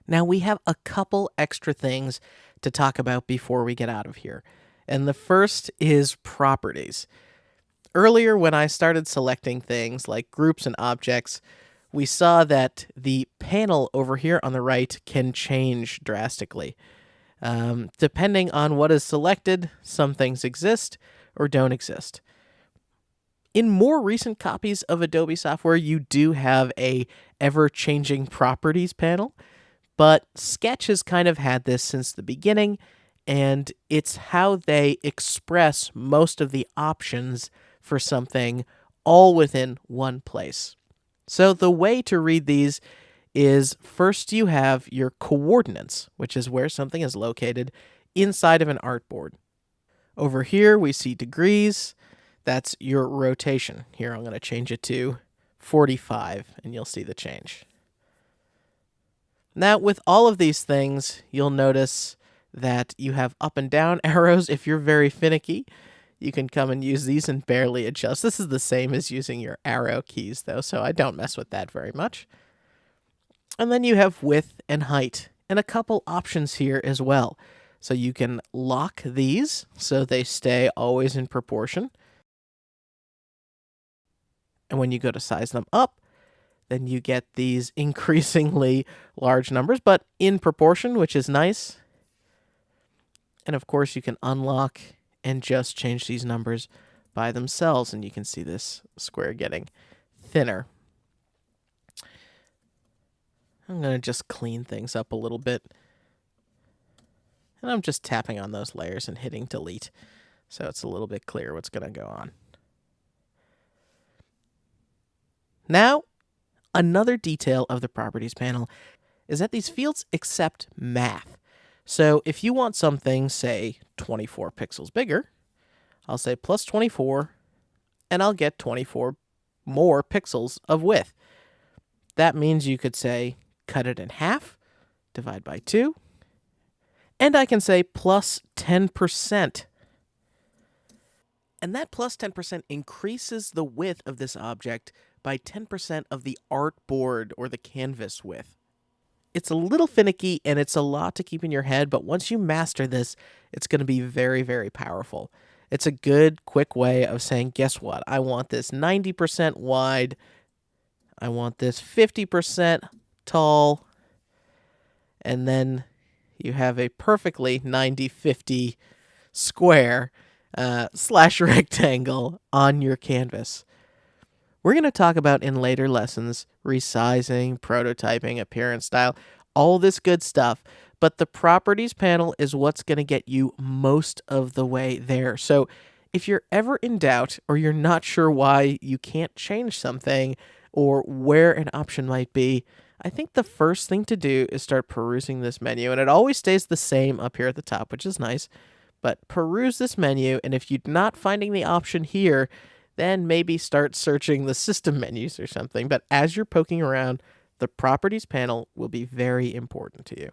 Now, we have a couple extra things to talk about before we get out of here. And the first is properties. Earlier, when I started selecting things like groups and objects, we saw that the panel over here on the right can change drastically. Depending on what is selected, some things exist or don't exist. In more recent copies of Adobe software, you do have a ever-changing properties panel, but Sketch has kind of had this since the beginning, and it's how they express most of the options for something all within one place. So the way to read these is first you have your coordinates, which is where something is located inside of an artboard. Over here, we see degrees. That's your rotation. Here, I'm going to change it to 45, and you'll see the change. Now, with all of these things, you'll notice that you have up and down arrows. If you're very finicky, you can come and use these and barely adjust. This is the same as using your arrow keys, though, so I don't mess with that very much. And then you have width and height, and a couple options here as well. So you can lock these so they stay always in proportion. And when you go to size them up, then you get these increasingly large numbers, but in proportion, which is nice. And of course, you can unlock and just change these numbers by themselves, and you can see this square getting thinner. I'm going to just clean things up a little bit. And I'm just tapping on those layers and hitting delete, so it's a little bit clearer what's going to go on. Now, another detail of the properties panel is that these fields accept math. So if you want something, say, 24 pixels bigger, I'll say plus 24, and I'll get 24 more pixels of width. That means you could say cut it in half, divide by 2, and I can say plus 10%. And that plus 10% increases the width of this object by 10% of the artboard or the canvas width. It's a little finicky and it's a lot to keep in your head, but once you master this, it's going to be very, very powerful. It's a good, quick way of saying, guess what? I want this 90% wide. I want this 50% tall. And then you have a perfectly 90-50 square slash rectangle on your canvas. We're going to talk about in later lessons resizing, prototyping, appearance style, all this good stuff. But the properties panel is what's going to get you most of the way there. So if you're ever in doubt or you're not sure why you can't change something or where an option might be, I think the first thing to do is start perusing this menu. And it always stays the same up here at the top, which is nice. But peruse this menu, and if you're not finding the option here, then maybe start searching the system menus or something. But as you're poking around, the properties panel will be very important to you.